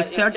61,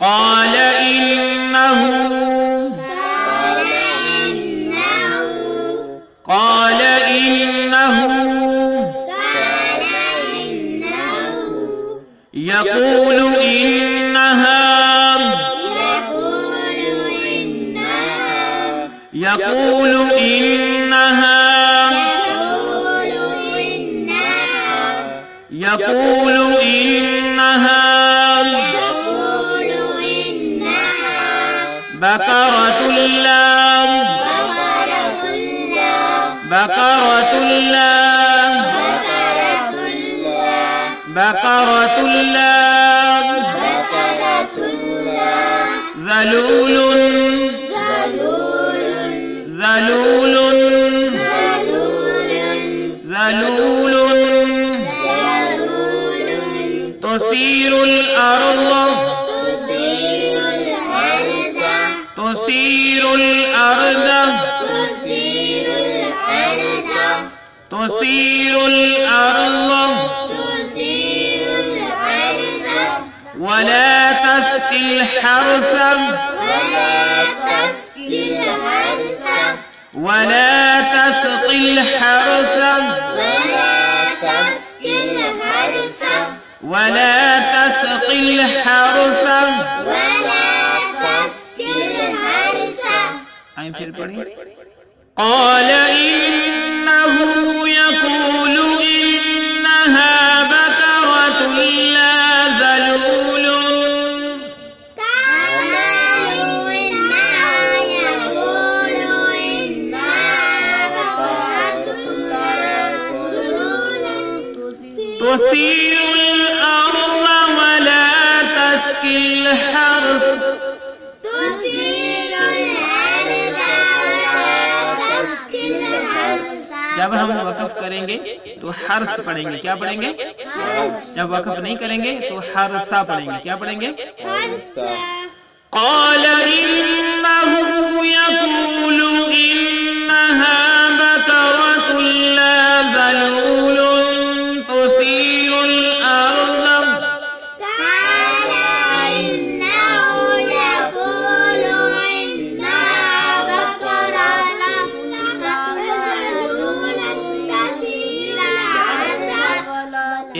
قال إنه قال إنه يقول إنها يقول إنها يقول إنها بقرة الله بقرة الله بقرة الله ذلول ذلول ذلول تثير الأرض تثير الأرض تثير الأرض ولا تسقي الحرث ولا تسقي الحرث ولا تسقي الحرث آئیں پھر پڑھیں۔ قال إنه يقول إنها بقرة لا ذلول تثير الأرض ولا تسقي الحرث جب ہم وقف کریں گے تو حرث پڑھیں گے۔ کیا پڑھیں گے؟ جب وقف نہیں کریں گے تو حرثا پڑھیں گے۔ کیا پڑھیں گے؟ قال إنه يقول إنها بقرة لا ذلول تثير الأرض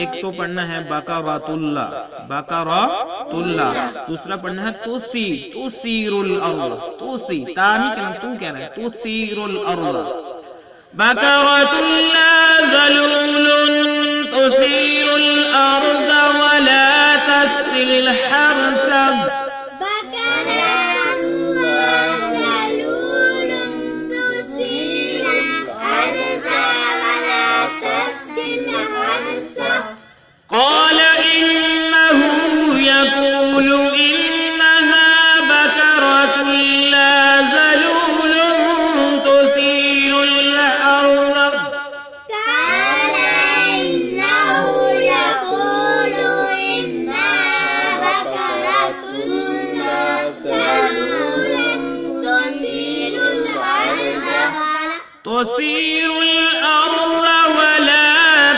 ایک تو پڑھنا ہے بقرۃ اللہ بقرۃ اللہ، دوسرا پڑھنا ہے تثیر الارض توسی تا نہیں کہنا تو کہنا ہے تثیر الارض بقرۃ لا ذلول تثیر الارض ولا تسقي الحرث قال إنه يقول إنها بقرة لا ذلول تثير الأرض تثير الأرض ولا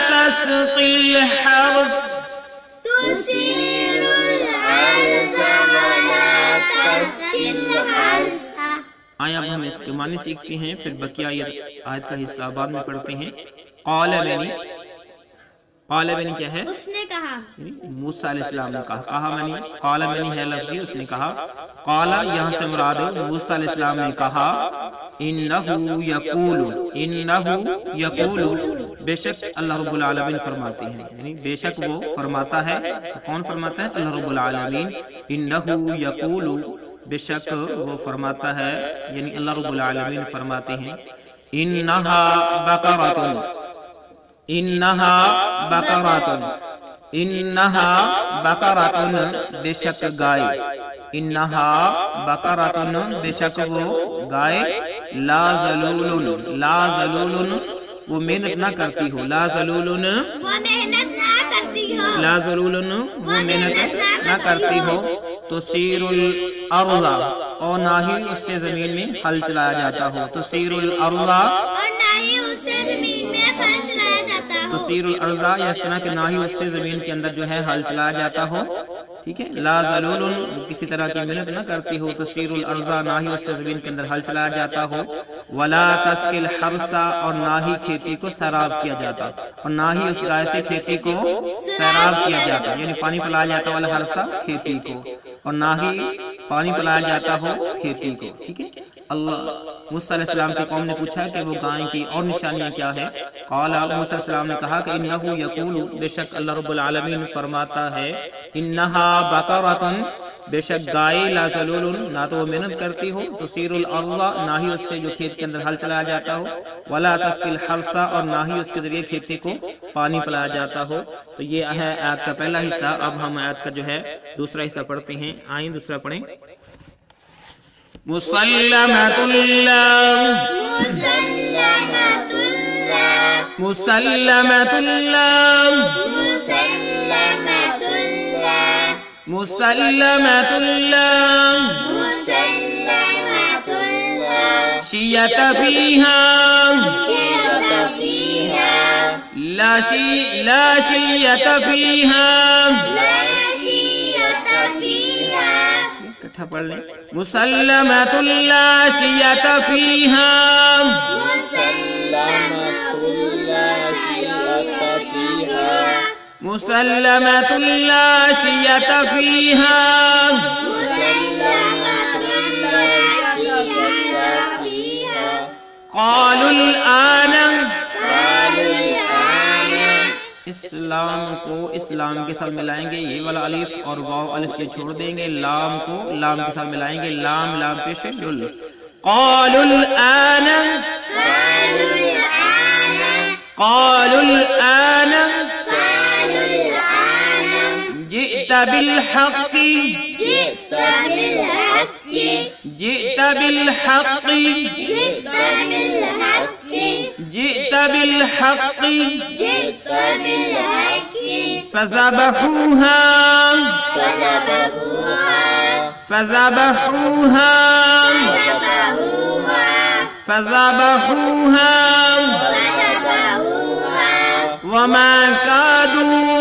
تسقي الحرث تثير الأرض ولا تسقي الحرث. آئیں اب ہم اس کے معنی سیکھتے ہیں، پھر بقیہ آیت کا حصہ بعد میں پڑھتے ہیں. قال میں نے کیا ہے؟ اس نے کہا. موسیٰ علیہ السلام نے کہا میں نے. قال میں نے ہے لفظی، اس نے کہا. قال یہاں سے مراد موسیٰ علیہ السلام نے کہا انہو یقول بے شک اللہ رب العالمین فرماتے ہیں، یعنی بے شک وہ فرماتا ہے. کون فرماتا ہے؟ اللہ رب العالمین. انہو یقول بے شک وہ فرماتا ہے، یعنی اللہ رب العالمین فرماتے ہیں. انہا بقرۃ بے شک گائے. انہا بقرۃ بے شک وہ گائے. لا ذلول وہ محنت نہ کرتی ہو. لا ذلول وہ محنت نہ کرتی ہو. لا ذلول وہ محنت نہ کرتی ہو. تثیر الارض اور نہ ہی اس سے زمین میں ہل چلایا جاتا ہو. تثیر الارض اور نہ ہی اس سے زمین میں ہل چلایا جاتا ہو. تثیر الارض یا اس طرح کہ نہ ہی اس سے زمین کے اندر جو ہے ہل چلایا جاتا ہو. ٹھیک ہے. لا ذلول کسی طرح کی محنت نہ کرتی ہو. تثیر الارض نہ ہی اس سے زمین کے اندر ہل چلایا جاتا ہو. ولا تسقی الحرث اور نہ ہی کھیتی کو سیراب کیا جاتا، اور نہ ہی اس گائے سے کھیتی کو سیراب کیا جاتا، یعنی پانی پلایا جاتا ہو الحرث کھیتی کو، اور نہ ہی پانی پلایا جاتا ہو کھیتی کو. ٹھیک ہے. اللہ موسیٰ علیہ السلام کی قوم نے پوچھا کہ وہ گائے کی اور نشانیاں کیا ہے. قال موسیٰ علیہ السلام نے کہا کہ انہو یقول بے شک اللہ رب العالمین فرماتا ہے. انہا بقرۃ بے شک گائے. لا ذلول نہ تو وہ محنت کرتی ہو. تثیر الارض نہ ہی اس سے جو کھیت کے اندر ہل چلایا جاتا ہو. ولا تسقی الحرث اور نہ ہی اس کے ذریعے کھیتی کو پانی پلایا جاتا ہو. تو یہ ہے آیت کا پہلا حصہ. اب ہم آیت کا جو ہے دوسرا حصہ پڑھتے ہیں. آئیں دوسرا پڑھیں. مسلمۃ اللہ مسلمۃ اللہ مسلمۃ اللہ شیۃ فیہا لا شیۃ فیہا. اکٹھا پڑھ لیں. مسلمۃ لا شیۃ فیہا مسلمۃ لا شیۃ فیہا قالوا الآن. اسلام کو اسلام کے ساتھ ملائیں گے، یہ والا الف اور واو الف یہ چھوڑ دیں گے. لام کو لام کے ساتھ ملائیں گے. لام پیش ہے لل. قالوا الآن جئت بالحق جئت بالحق جئت بالحق فذبحوها وما كادوا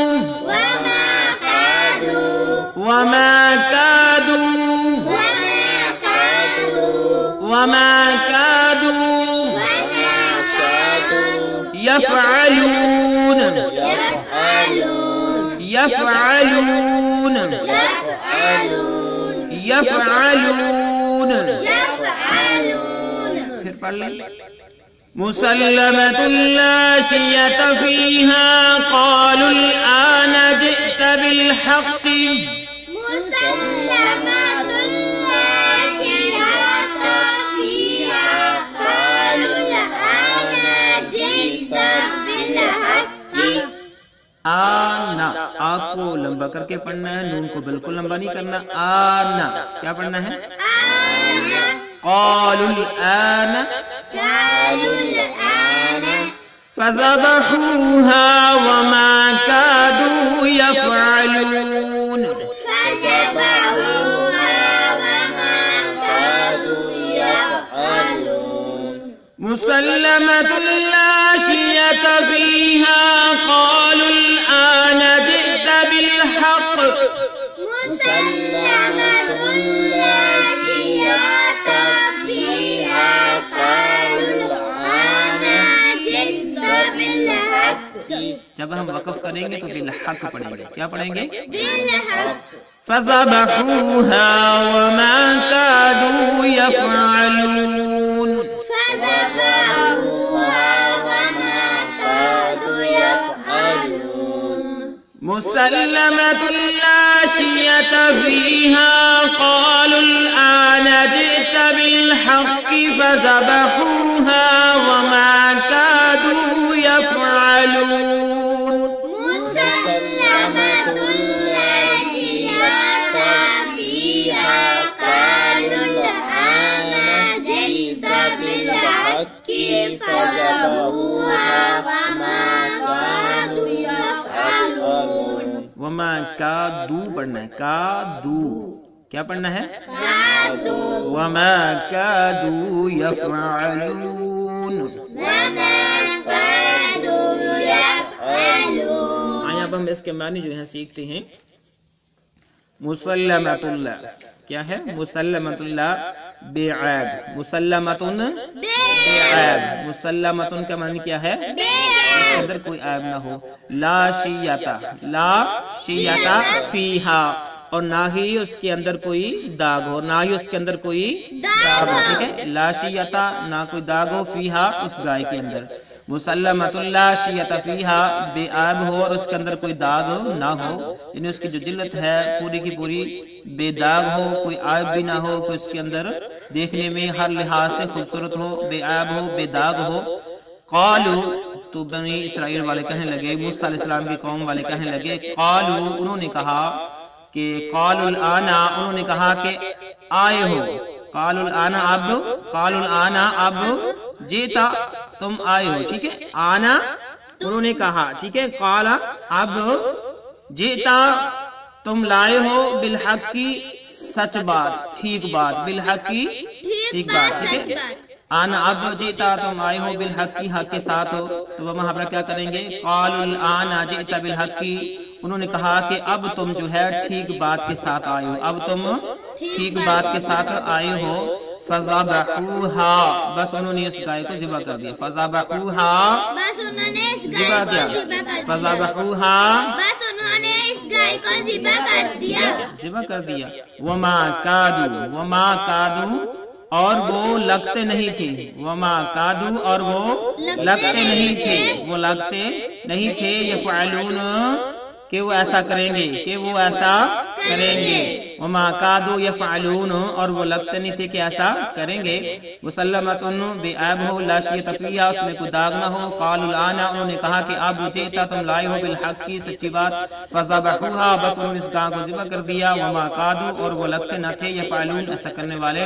يفعلون پھر پڑھ لیں. مسلمۃ لا شیۃ فیہا قالوا الآن جئت بالحق مسلمۃ لا شیۃ فیہا قالوا الآن جئت بالحق. آنا آ کو لمبا کر کے پڑھنا ہے، نون کو بالکل لمبا نہیں کرنا. آنا کیا پڑھنا ہے؟ قالوا الآن فذبحوها وما كادوا يفعلون. مسلمة لا شية فيها قالوا الآن جئت بالحق مسلمة لا شية فيها قالوا الآن جئت بالحق. جب ہم وقف کریں گے تو بالحق پڑھیں گے. کیا پڑھیں گے؟ بالحق. فذبحوها وما كادوا يفعلون. فذبحوها وما كادوا يفعلون. مسلمة لا شية فيها قالوا الآن جئت بالحق فذبحوها وما كادوا يفعلون. مسلمة لا شية فيها قالوا الآن جئت بالحق فذبحوها وما كادوا يفعلون. وما كادوا پڑھنا ہے. کادو کیا پڑھنا ہے؟ وما كادوا يفعلون. وما كادوا يفعلون. آئیں اب ہم اس کے معنی جو ہیں سیکھتے ہیں. مسلمۃ اللہ کیا ہے؟ مسلمۃ اللہ بعیب. مسلمۃ بعیب. مسلمۃ کا معنی کیا ہے؟ اس کے اندر کوئی عیب نہ ہو. لا شیتا. لا شیتا فیہا اور نہ ہی اس کے اندر کوئی داغ ہو. نہ ہی اس کے اندر کوئی داغ ہو. ٹھیک ہے. لا شیتا نہ کوئی داغ ہو فیہا اس گائے کے اندر. مسلمۃ لا شیۃ فیہا بے عیب ہو اور اس کے اندر کوئی داغ نہ ہو. یعنی اس کی جو جلد ہے پوری کی پوری بے داغ ہو, کوئی عیب بھی نہ ہو, کوئی اس کے اندر دیکھنے میں ہر لحاظ سے خوبصورت ہو, بے عیب ہو, بے داغ ہو. قالو تو بنی اسرائیل والے کہنے لگے, موسیٰ علیہ السلام کی قوم والے کہنے لگے, قالو انہوں نے کہا کہ قالوا الآن انہوں نے کہا کہ آئے ہو. قالوا الآن اب, قالوا الآن اب, جیتا تم آئے ہو. ٹھیک ہے. آنا انہوں نے کہا. ٹھیک ہے. قالا اب, جیتا تم لائے ہو, بالحق کی سچ بات, ٹھیک بات, بالحق کی ٹھیک بات. ٹھیک ہے. آنا اب جیتا تم آئے ہو بالحق کی حق کے ساتھ ہو. تو وہاں پر کیا کریں گے؟ قالوا الآن جیتا بالحق کی, انہوں نے کہا کہ اب تم جو ہے ٹھیک بات کے ساتھ آئے ہو, اب تم ٹھیک بات کے ساتھ آئے ہو. فذبحوها بس انہوں نے اس گائے کو ذبح کر دیا. فذبحوها بس انہوں نے اس ذبح گائے کیا. کو ذبح کر دیا. فذبحوها بس انہوں نے اس گائے کو ذبح کر دیا. ذبح کر دیا. وما كادوا, وما كادوا اور وہ لگتے نہیں تھے. وما كادوا اور وہ لگتے نہیں تھے. وہ لگتے نہیں تھے. یفعلون کہ وہ ایسا کریں گے, کہ وہ ایسا کریں گے. وما كادوا يفعلون اور وہ لگتے نہیں تھے کہ ایسا کریں گے. مسلمۃ بے عیب ہو, لا شیۃ فیہا اس میں کوئی داغ نہ ہو. قالوا الآن انہوں نے کہا کہ اب جئتا تم لائے ہو بالحق کی سچی بات. فذبحوها بس انہوں نے اس گائے کو ذبح کر دیا. وما كادوا اور وہ لگتے نہ تھے. يفعلون ایسا کرنے والے.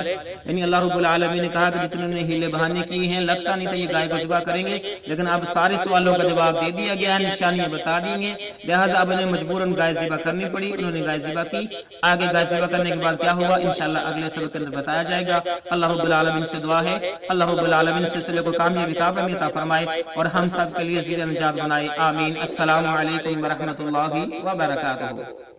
یعنی اللہ رب العالمین نے کہا کہ جتنے نے ہیلے بہانے کی ہیں لگتا نہیں تھا یہ گائے کو ذبح کریں گے, لیکن اب سارے سوالوں کا جواب دے دیا گیا, نشانیاں بتا دی ہیں, لہذا اب انہیں مجبوراً گائے ذبح کرنی پڑی. انہوں نے گائے ذبح کی. آگے گائے ذبح کرنے کے بعد کیا ہوا انشاءاللہ اگلے سبق کے اندر بتایا جائے گا. اللہ رب العالمین سے دعا ہے اللہ رب العالمین سلسلے کو کامیابی کامرانی عطا فرمائے اور ہم سب کے لیے زیر نجات بنائے. آمین. السلام علیکم ورحمۃ اللہ وبرکاتہ.